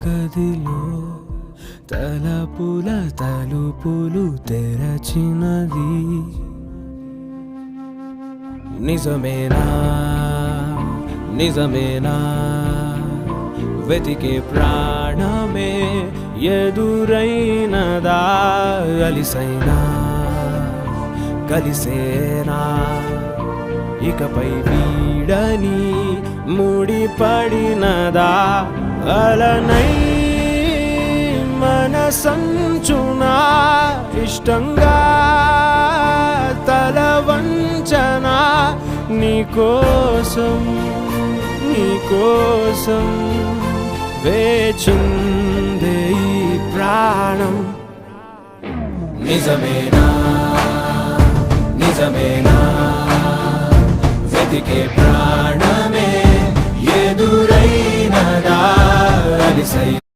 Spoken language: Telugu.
గదిలో తలపుల తలుపులు తెరచినది నిజమేనా నిజమేనా వెతికే ప్రాణమే ఎదురైనదా అలిసైనా కలిసేనా ఇకపై వీడని ముడిపడినదా అలనై మనసంచునా ఇష్టంగా తల వంచనా నీకోసం వేచిందే ఈ ప్రాణం నిజమేనా నిజమేనా వెతికే ప్రాణమే ఎదురైనదా అలిసై